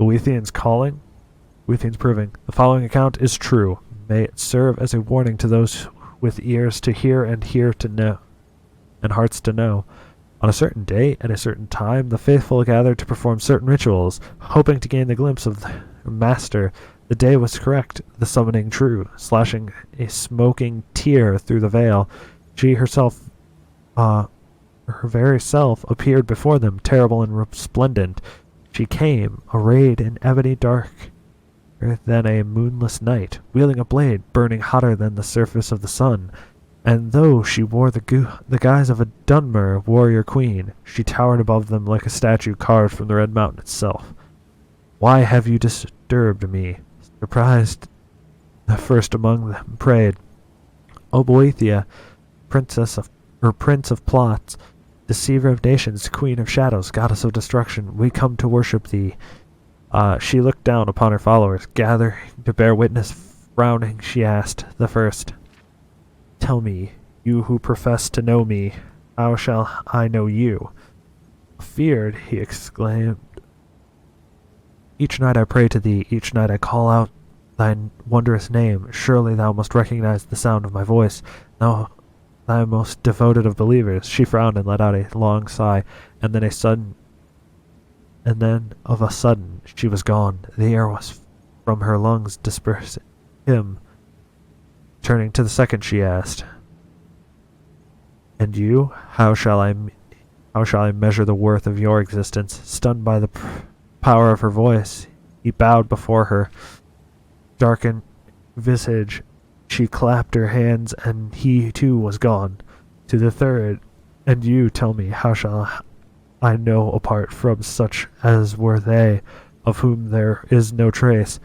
Boethian's calling? Boethian's proving. The following account is true. May it serve as a warning to those with ears to hear and hearts to know. On a certain day, at a certain time, the faithful gathered to perform certain rituals, hoping to gain the glimpse of their master. The day was correct, the summoning true, slashing a smoking tear through the veil. She herself, her very self, appeared before them, terrible and resplendent. She came, arrayed in ebony dark than a moonless night, wielding a blade burning hotter than the surface of the sun. And though she wore the guise of a Dunmer warrior queen, she towered above them like a statue carved from the Red Mountain itself. Why have you disturbed me? Surprised, the first among them prayed. O Boethia, prince of plots, deceiver of nations, queen of shadows, goddess of destruction, we come to worship thee. She looked down upon her followers, gathering to bear witness. Frowning, she asked the first, Tell me, you who profess to know me, how shall I know you? Feared, he exclaimed. Each night I pray to thee, each night I call out thy wondrous name. Surely thou must recognize the sound of my voice, thou thy most devoted of believers. She frowned and let out a long sigh, and then of a sudden she was gone. The air was from her lungs dispersing him. Turning to the second, she asked, And you, how shall I measure the worth of your existence? Stunned by the power of her voice, he bowed before her. Darkened visage, she clapped her hands, and he too was gone. To the third, And you, tell me, how shall I know apart from such as were they, of whom there is no trace?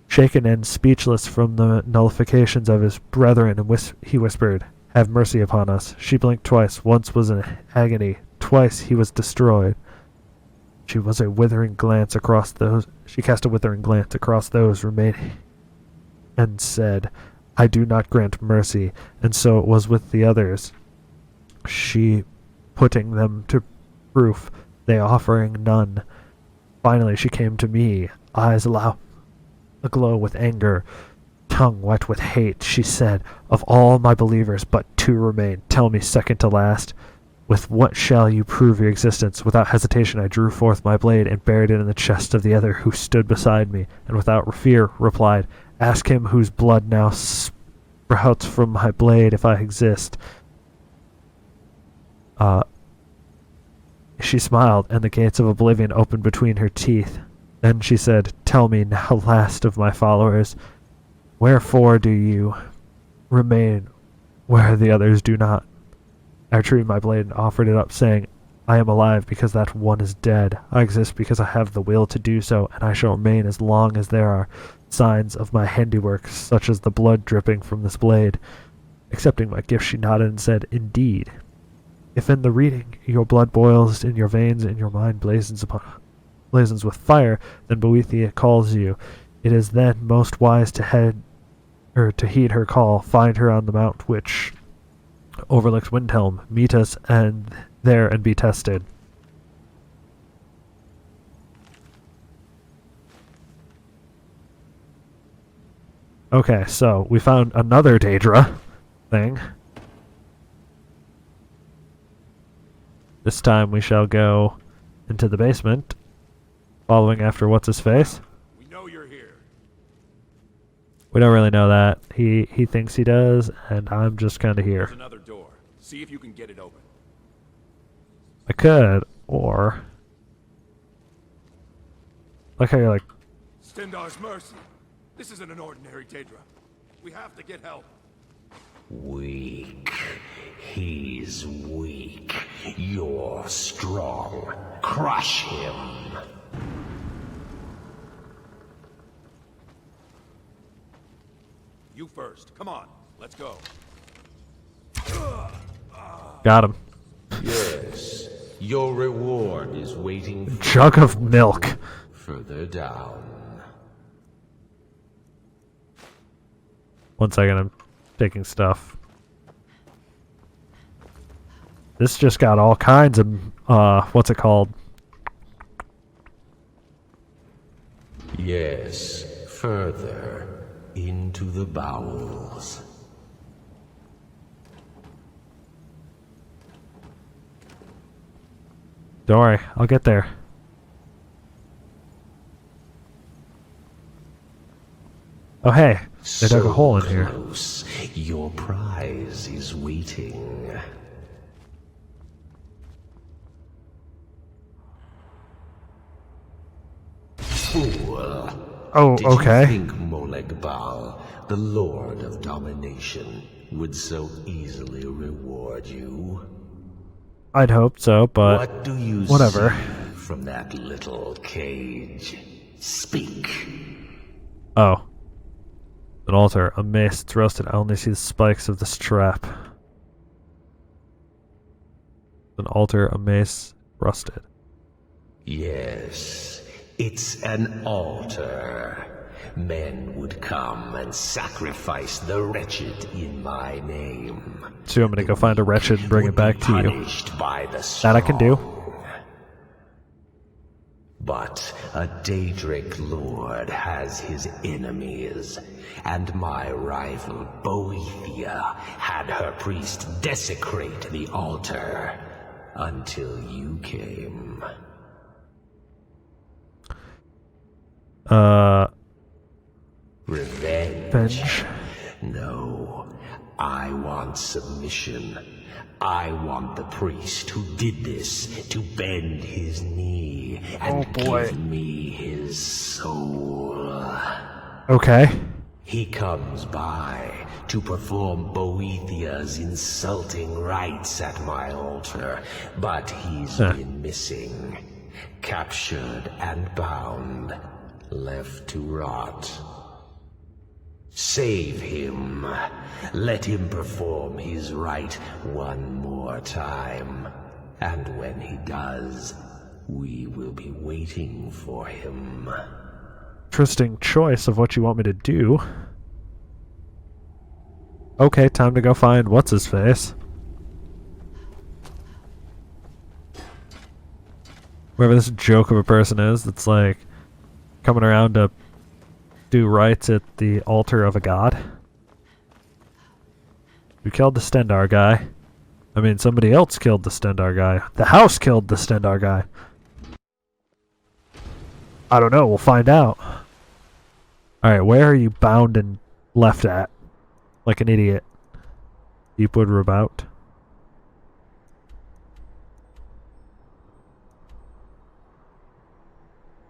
Shaken and speechless from the nullifications of his brethren, he whispered, Have mercy upon us. She blinked twice. Once was in agony. Twice he was destroyed. She cast a withering glance across those remaining, and said, I do not grant mercy. And so it was with the others. She putting them to proof, they offering none. Finally she came to me, eyes aglow with anger, tongue wet with hate. She said, Of all my believers but two remain. Tell me, second to last, with what shall you prove your existence? Without hesitation I drew forth my blade and buried it in the chest of the other who stood beside me, and without fear replied, Ask him whose blood now sprouts from my blade if I exist. She smiled, and the gates of oblivion opened between her teeth. Then she said, Tell me now, last of my followers, wherefore do you remain where the others do not? I retrieved my blade and offered it up, saying, I am alive because that one is dead. I exist because I have the will to do so, and I shall remain as long as there are signs of my handiwork, such as the blood dripping from this blade. Accepting my gift, she nodded and said, Indeed. If in the reading your blood boils in your veins and your mind blazons with fire, then Boethia calls you. It is then most wise to heed her call. Find her on the mount which overlooks Windhelm. Meet us there and be tested. Okay, so we found another deadra thing. This time we shall go into the basement, following after what's-his-face. We know you're here. We don't really know that. He thinks he does, and I'm just kind of here. There's another door. See if you can get it open. I could, or... Like how you're like... Stendar's mercy. This isn't an ordinary deadra. We have to get help. Weak. He's weak. You're strong. Crush him. You first. Come on. Let's go. Got him. Yes. Your reward is waiting for Jug of milk. further down. One second, I'm taking stuff. This just got all kinds of, what's it called? Yes, further into the bowels. Don't worry, I'll get there. Oh hey, they dug a hole in here. Close. Your prize is waiting. Fool. Oh, Did okay. you think Molag Bal, the Lord of Domination, would so easily reward you? I'd hope so, but What do you whatever. see from that little cage? Speak. Oh. An altar, a mace, it's rusted. I only see the spikes of the strap. An altar, a mace, rusted. Yes, it's an altar. Men would come and sacrifice the wretched in my name. So I'm gonna go find a wretched and bring it back to you. That I can do. But a Daedric lord has his enemies, and my rival Boethia had her priest desecrate the altar until you came. Revenge? No, I want submission. I want the priest who did this to bend his knee and give me his soul. Okay. He comes by to perform Boethia's insulting rites at my altar, but he's been missing, captured and bound, left to rot. Save him. Let him perform his rite one more time. And when he does, we will be waiting for him. Interesting choice of what you want me to do. Okay, time to go find what's-his-face. Whoever this joke of a person is that's like coming around to do rites at the altar of a god. We killed the Stendar guy. I mean, somebody else killed the Stendar guy. The house killed the Stendar guy. I don't know, we'll find out. Alright, where are you bound and left at? Like an idiot. Deepwood Rabout.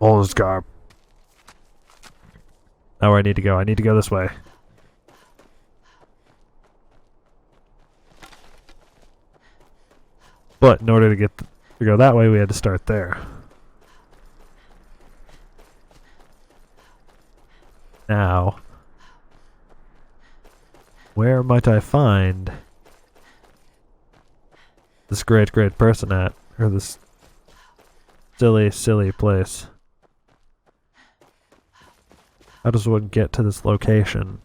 Olsgar. Now where I need to go. I need to go this way. But in order to go that way, we had to start there. Now, where might I find this great person at? Or this silly place? How does one get to this location?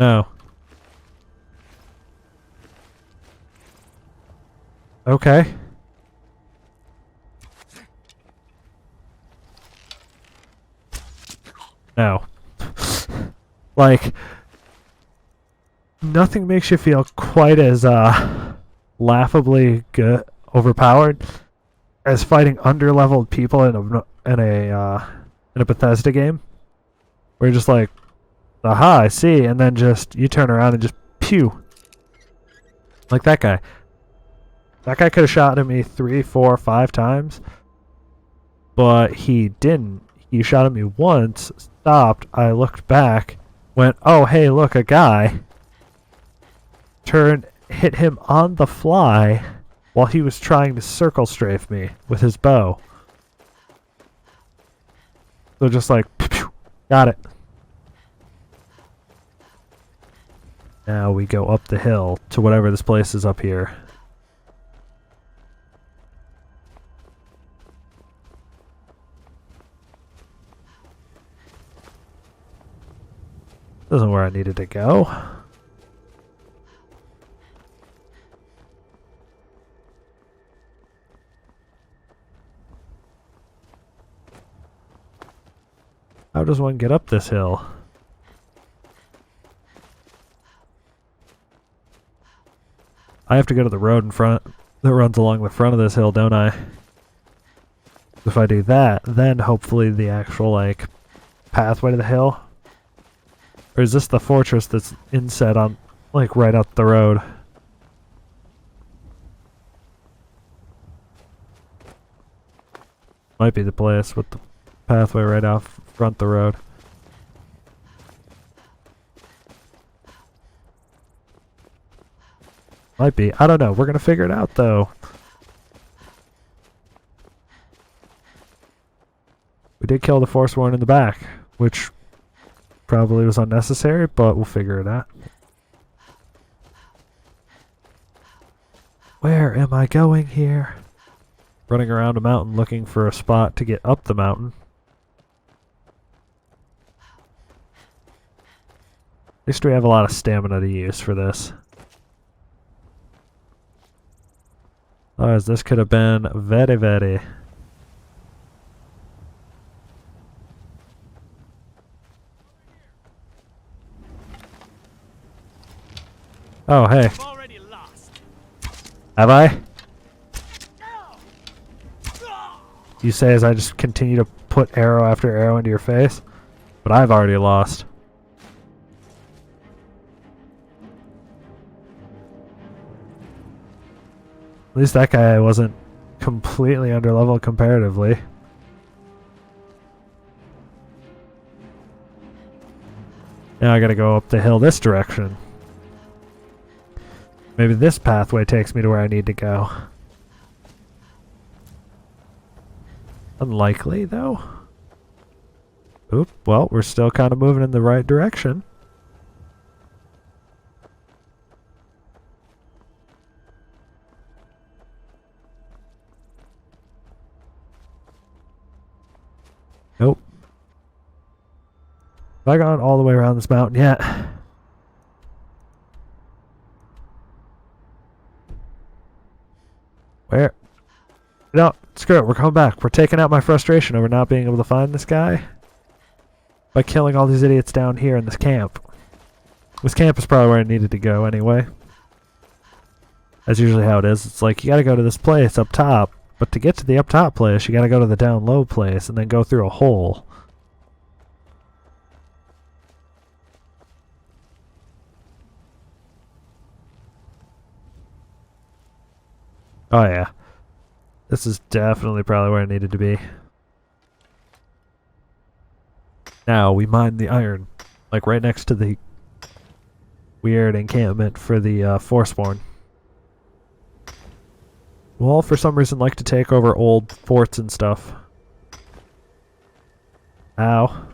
No. Okay. No. Like, nothing makes you feel quite as laughably good, overpowered as fighting underleveled people in a Bethesda game, where you're just like, aha, I see, and then just you turn around and just pew, like that guy. That guy could have shot at me 3, 4, 5 times, but he didn't. He shot at me once, stopped, I looked back, went, oh hey, look, a guy. Turned, hit him on the fly while he was trying to circle strafe me with his bow. So just like, pew, pew, got it. Now we go up the hill to whatever this place is up here. This isn't where I needed to go. How does one get up this hill? I have to go to the road in front that runs along the front of this hill, don't I? If I do that, then hopefully the actual, like, pathway to the hill. Or is this the fortress that's inset on, like, right up the road? Might be the place with the pathway right off front the road. Might be. I don't know. We're gonna figure it out, though. We did kill the Forsworn in the back, which probably was unnecessary, but we'll figure it out. Where am I going here? Running around a mountain looking for a spot to get up the mountain. At least we have a lot of stamina to use for this. Otherwise, this could have been very, very. Oh, hey. Have I? You say as I just continue to put arrow after arrow into your face? But I've already lost. At least that guy wasn't completely underleveled comparatively. Now I gotta go up the hill this direction. Maybe this pathway takes me to where I need to go. Unlikely, though. Oop, well, we're still kind of moving in the right direction. Nope. Have I gone all the way around this mountain yet? Where? No, screw it. We're coming back. We're taking out my frustration over not being able to find this guy by killing all these idiots down here in this camp. This camp is probably where I needed to go anyway. That's usually how it is. It's like, you gotta go to this place up top, but to get to the up top place, you gotta go to the down low place and then go through a hole. Oh yeah. This is definitely probably where I needed to be. Now, we mine the iron. Like right next to the weird encampment for the Forsworn. We'll all for some reason like to take over old forts and stuff. Ow.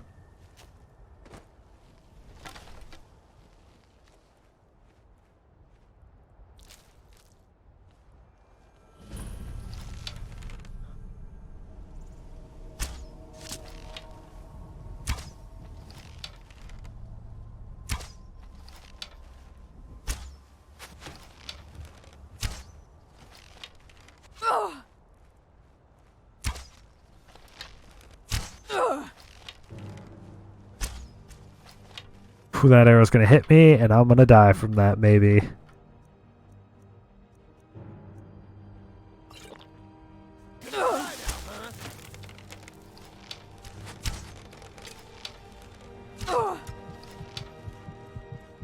That arrow's gonna hit me, and I'm gonna die from that, maybe.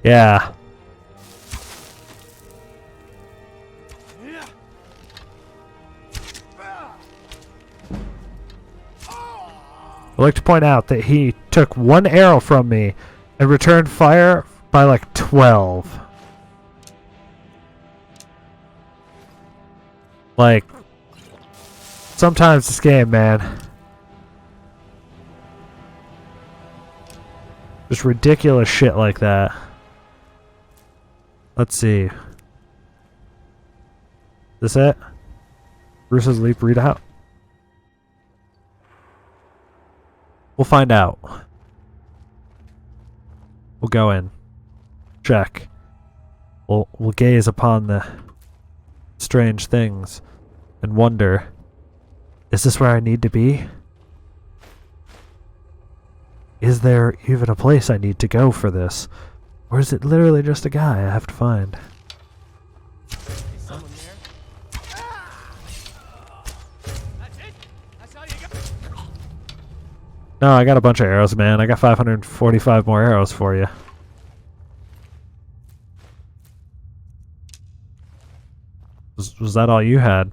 Yeah. I'd like to point out that he took one arrow from me and returned fire by like 12. Like, sometimes this game, man. Just ridiculous shit like that. Let's see. This it? Bruce's Leap readout? We'll find out. We'll go in. Check. We'll gaze upon the strange things and wonder, is this where I need to be? Is there even a place I need to go for this? Or is it literally just a guy I have to find? Someone there? That's it? That's all you got? No, I got a bunch of arrows, man. I got 545 more arrows for you. Was that all you had?